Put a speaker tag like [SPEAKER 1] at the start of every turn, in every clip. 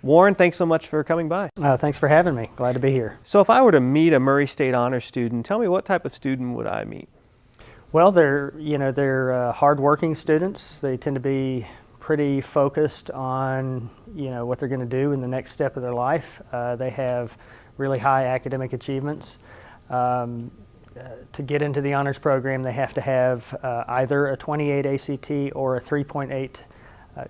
[SPEAKER 1] Warren, thanks so much for coming by.
[SPEAKER 2] Thanks for having me. Glad to be here.
[SPEAKER 1] So if I were to meet a Murray State Honors student, tell me what type of student would I meet?
[SPEAKER 2] Well, they're hardworking students. They tend to be pretty focused on what they're going to do in the next step of their life. They have really high academic achievements. To get into the honors program, they have to have either a 28 ACT or a 3.8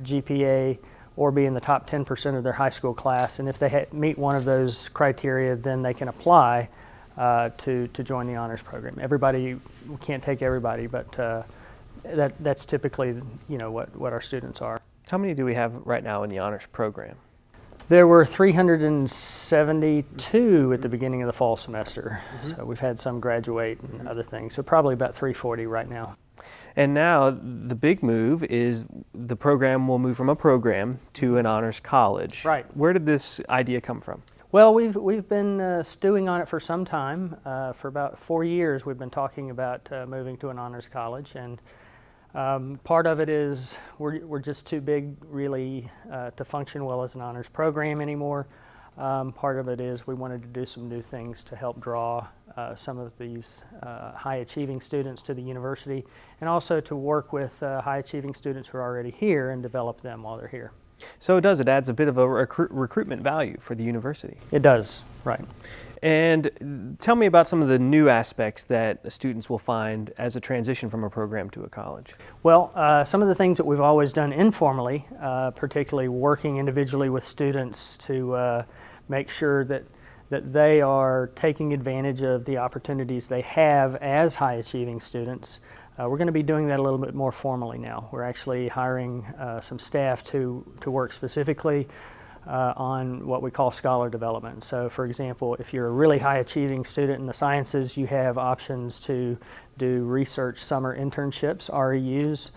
[SPEAKER 2] GPA, or be in the top 10% of their high school class. And if they meet one of those criteria, then they can apply to join the honors program. We can't take everybody, but that's typically what our students are.
[SPEAKER 1] How many do we have right now in the honors program?
[SPEAKER 2] There were 372 at the beginning of the fall semester. So we've had some graduate and other things. So probably about 340 right now.
[SPEAKER 1] And now the big move is the program will move from a program to an honors college.
[SPEAKER 2] Right.
[SPEAKER 1] Where did this idea come from?
[SPEAKER 2] Well, we've been stewing on it for some time. For about 4 years, we've been talking about moving to an honors college, and part of it is we're just too big, really, to function well as an honors program anymore. Part of it is we wanted to do some new things to help draw some of these high-achieving students to the university, and also to work with high-achieving students who are already here and develop them while they're here.
[SPEAKER 1] So it adds a bit of a recruitment value for the university.
[SPEAKER 2] It does, right.
[SPEAKER 1] And tell me about some of the new aspects that students will find as a transition from a program to a college.
[SPEAKER 2] Well, some of the things that we've always done informally, particularly working individually with students to make sure that they are taking advantage of the opportunities they have as high-achieving students. We're going to be doing that a little bit more formally now. We're actually hiring some staff to work specifically on what we call scholar development. So, for example, if you're a really high-achieving student in the sciences, you have options to do research summer internships, REUs.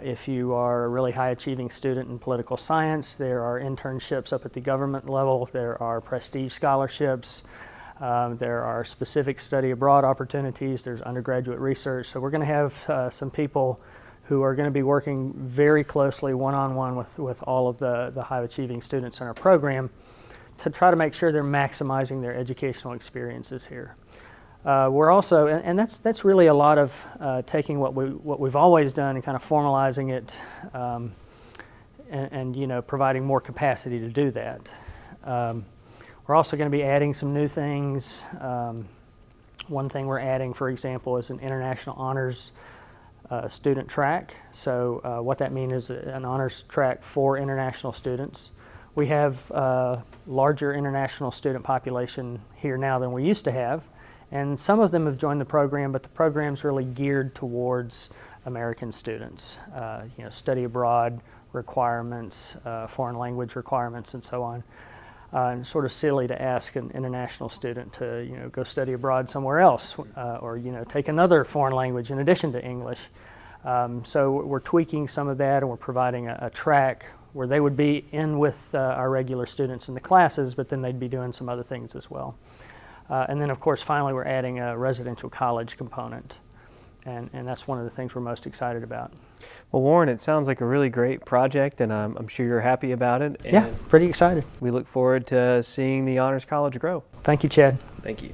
[SPEAKER 2] If you are a really high-achieving student in political science, there are internships up at the government level. There are prestige scholarships. There are specific study abroad opportunities. There's undergraduate research. So we're going to have some people who are going to be working very closely one-on-one with all of the high-achieving students in our program to try to make sure they're maximizing their educational experiences here. We're also, and that's really a lot of taking what we've always done and kind of formalizing it, and providing more capacity to do that. We're also going to be adding some new things. One thing we're adding, for example, is an international honors student track. So what that means is an honors track for international students. We have a larger international student population here now than we used to have, and some of them have joined the program, but the program's really geared towards American students. Study abroad requirements, foreign language requirements, and so on. And sort of silly to ask an international student to go study abroad somewhere else, or take another foreign language in addition to English. So we're tweaking some of that, and we're providing a track where they would be in with our regular students in the classes, but then they'd be doing some other things as well. And then, of course, finally, we're adding a residential college component, and that's one of the things we're most excited about.
[SPEAKER 1] Well, Warren, it sounds like a really great project, and I'm sure you're happy about it. And
[SPEAKER 2] yeah, pretty excited.
[SPEAKER 1] we look forward to seeing the Honors College grow.
[SPEAKER 2] Thank you, Chad.
[SPEAKER 1] Thank you.